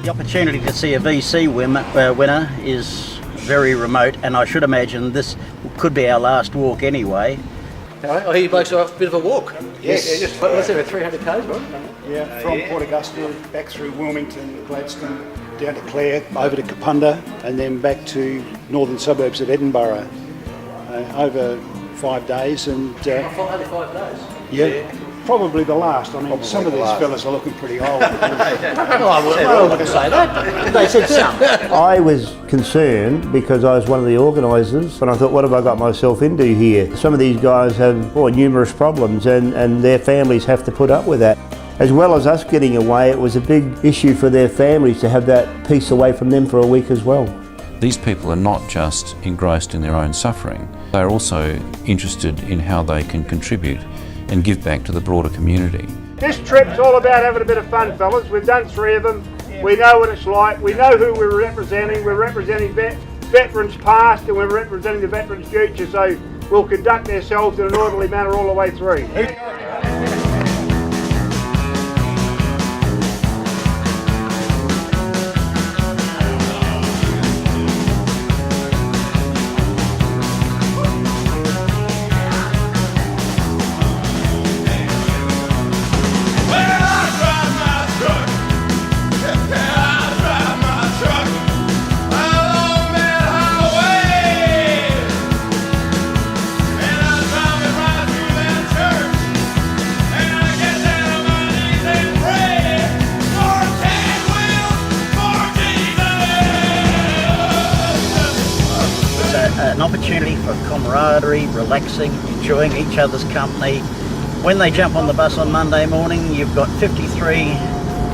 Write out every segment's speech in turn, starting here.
The opportunity to see a VC winner is very remote, and I should imagine this could be our last walk anyway. I hear you blokes are off a bit of a walk. Yes. Yeah, just let's say 300 k's, right? Yeah, from Port Augusta, back through Wilmington, Gladstone, down to Clare, over to Kapunda, and then back to northern suburbs of Edinburgh. Over 5 days, and Only 5 days. yeah, probably the last. I mean, some of these fellas are looking pretty old. I wouldn't say that. They said some. I was concerned because I was one of the organisers, and I thought, what have I got myself into here? Some of these guys have numerous problems, and their families have to put up with that. As well as us getting away, it was a big issue for their families to have that peace away from them for a week as well. These people are not just engrossed in their own suffering, they're also interested in how they can contribute and give back to the broader community. This trip's all about having a bit of fun, fellas. We've done 3 of them. We know what it's like. We know who we're representing. We're representing veterans past and we're representing the veterans future, so we'll conduct ourselves in an orderly manner all the way through. An opportunity for camaraderie, relaxing, enjoying each other's company. When they jump on the bus on Monday morning, you've got 53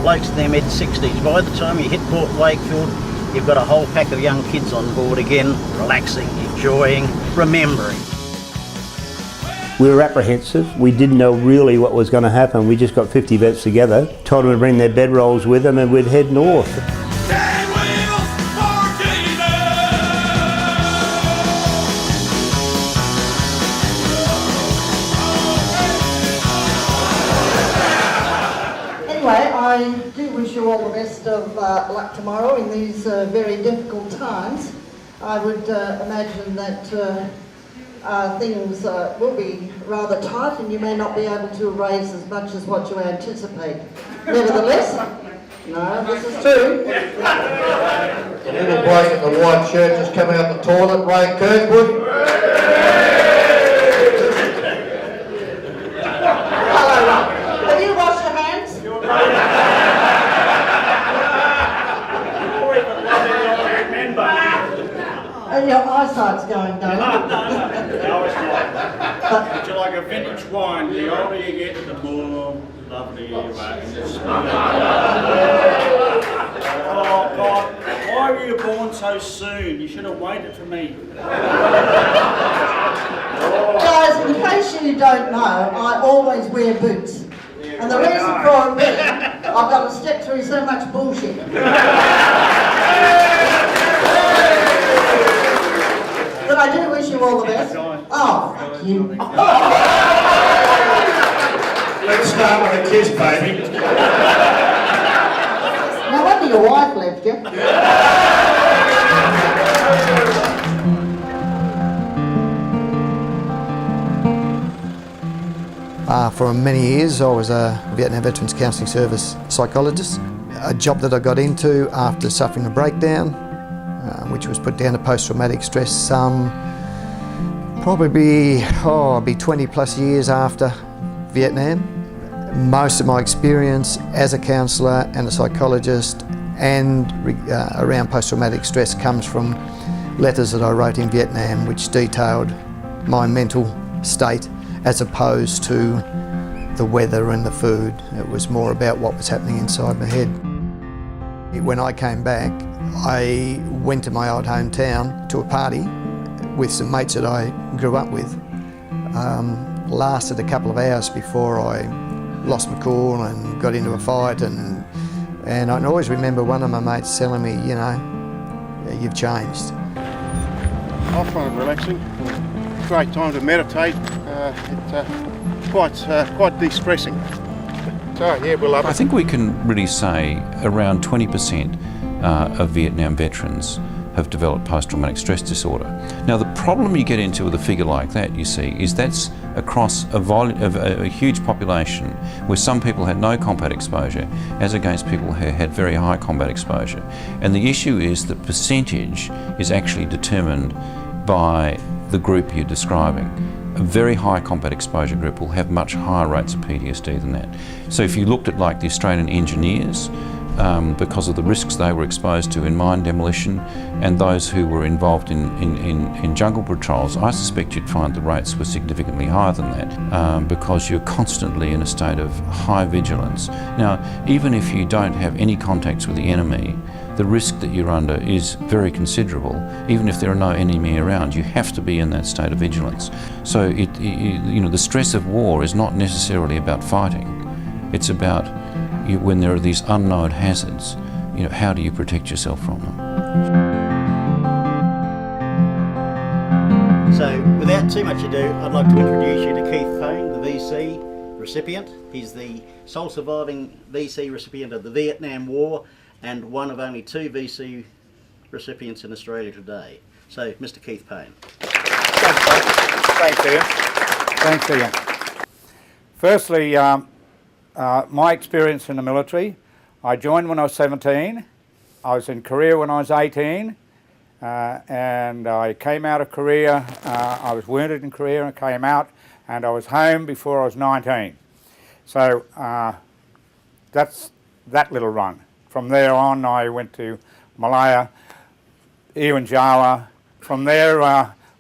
blokes in their mid-60s. By the time you hit Port Wakefield, you've got a whole pack of young kids on board again, relaxing, enjoying, remembering. We were apprehensive. We didn't know really what was going to happen. We just got 50 vets together, told them to bring their bedrolls with them, and we'd head north. Anyway, I do wish you all the best of luck tomorrow in these very difficult times. I would imagine that things will be rather tight and you may not be able to raise as much as what you anticipate. Nevertheless, no, this is true. The little bloke in the white shirt just come out the toilet, Ray Kirkwood. Hello, Rob. Have you washed your hands? And your eyesight's going down. No, it's not. It's like a vintage wine. The older you get, the more lovely you are. Oh God, why were you born so soon? You should have waited for me. Guys, in case you don't know, I always wear boots. And the reason for it being, I've got to step through so much bullshit. But I do wish you all the best. Oh, thank you. Let's start with a kiss, baby. No wonder your wife left you. For many years I was a Vietnam Veterans Counselling Service psychologist, a job that I got into after suffering a breakdown, which was put down to post-traumatic stress probably 20 plus years after Vietnam. Most of my experience as a counsellor and a psychologist and around post-traumatic stress comes from letters that I wrote in Vietnam which detailed my mental state as opposed to the weather and the food. It was more about what was happening inside my head. When I came back, I went to my old hometown to a party with some mates that I grew up with. Lasted a couple of hours before I lost my cool and got into a fight, and I can always remember one of my mates telling me, you know, you've changed. I find it relaxing. Great time to meditate. It's quite de-stressing. So yeah, we'll love it. I think we can really say around 20% of Vietnam veterans have developed post-traumatic stress disorder. Now, the problem you get into with a figure like that, you see, is that's across a huge population where some people had no combat exposure as against people who had very high combat exposure. And the issue is that percentage is actually determined by the group you're describing. A very high combat exposure group will have much higher rates of PTSD than that. So if you looked at like the Australian engineers, because of the risks they were exposed to in mine demolition, and those who were involved in jungle patrols, I suspect you'd find the rates were significantly higher than that, because you're constantly in a state of high vigilance. Now, even if you don't have any contacts with the enemy, the risk that you're under is very considerable. Even if there are no enemy around, you have to be in that state of vigilance. So you know, the stress of war is not necessarily about fighting. It's about when there are these unknown hazards, you know, how do you protect yourself from them? So, without too much ado, I'd like to introduce you to Keith Payne, the VC recipient. He's the sole surviving VC recipient of the Vietnam War and one of only 2 VC recipients in Australia today. So, Mr. Keith Payne. Thanks, Ian. Thanks, Ian. Firstly, my experience in the military, I joined when I was 17, I was in Korea when I was 18, and I came out of Korea, I was wounded in Korea and came out, and I was home before I was 19. So that's that little run. From there on I went to Malaya, Ewan Jawa, from there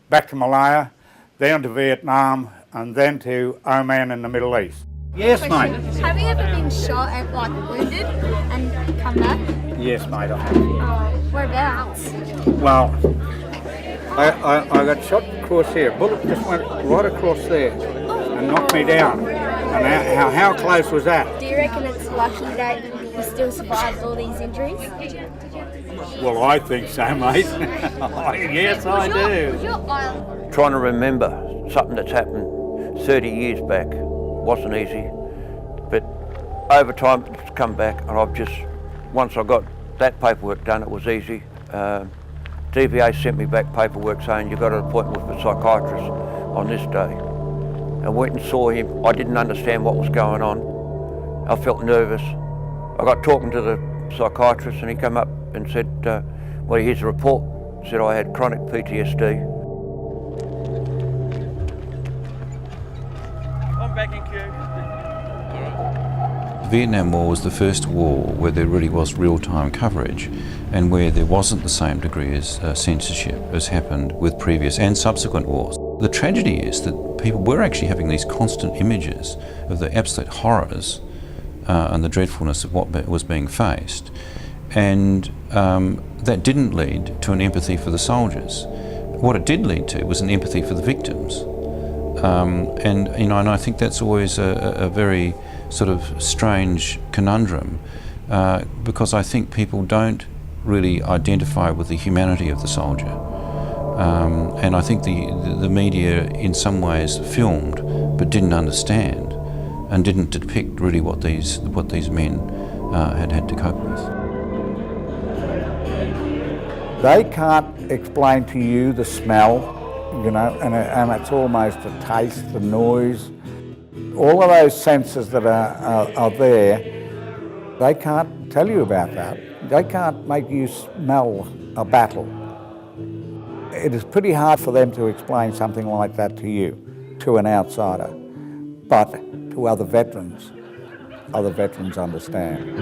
back to Malaya, then to Vietnam, and then to Oman in the Middle East. Yes, mate. Have you ever been shot at, like, wounded and come back? Yes, mate, I have. Whereabouts? Well, I got shot across here. Bullet just went right across there and knocked me down. And how close was that? Do you reckon it's lucky that you still survived all these injuries? Well, I think so, mate. Yes, I do. Trying to remember something that's happened 30 years back wasn't easy, but over time it's come back, and once I got that paperwork done, it was easy. DVA sent me back paperwork saying you got an appointment with a psychiatrist on this day. I went and saw him. I didn't understand what was going on. I felt nervous. I got talking to the psychiatrist and he came up and said, well, here's a report. Said I had chronic PTSD. I'm back in queue. The Vietnam War was the first war where there really was real-time coverage and where there wasn't the same degree of censorship as happened with previous and subsequent wars. The tragedy is that people were actually having these constant images of the absolute horrors and the dreadfulness of what was being faced, and that didn't lead to an empathy for the soldiers. What it did lead to was an empathy for the victims. And you know, and I think that's always a very sort of strange conundrum, because I think people don't really identify with the humanity of the soldier, and I think the media in some ways filmed but didn't understand and didn't depict really what these men had had to cope with. They can't explain to you the smell, you know, and it's almost the taste, the noise, all of those senses that are there. They can't tell you about that. They can't make you smell a battle. It is pretty hard for them to explain something like that to you, to an outsider, but to other veterans understand.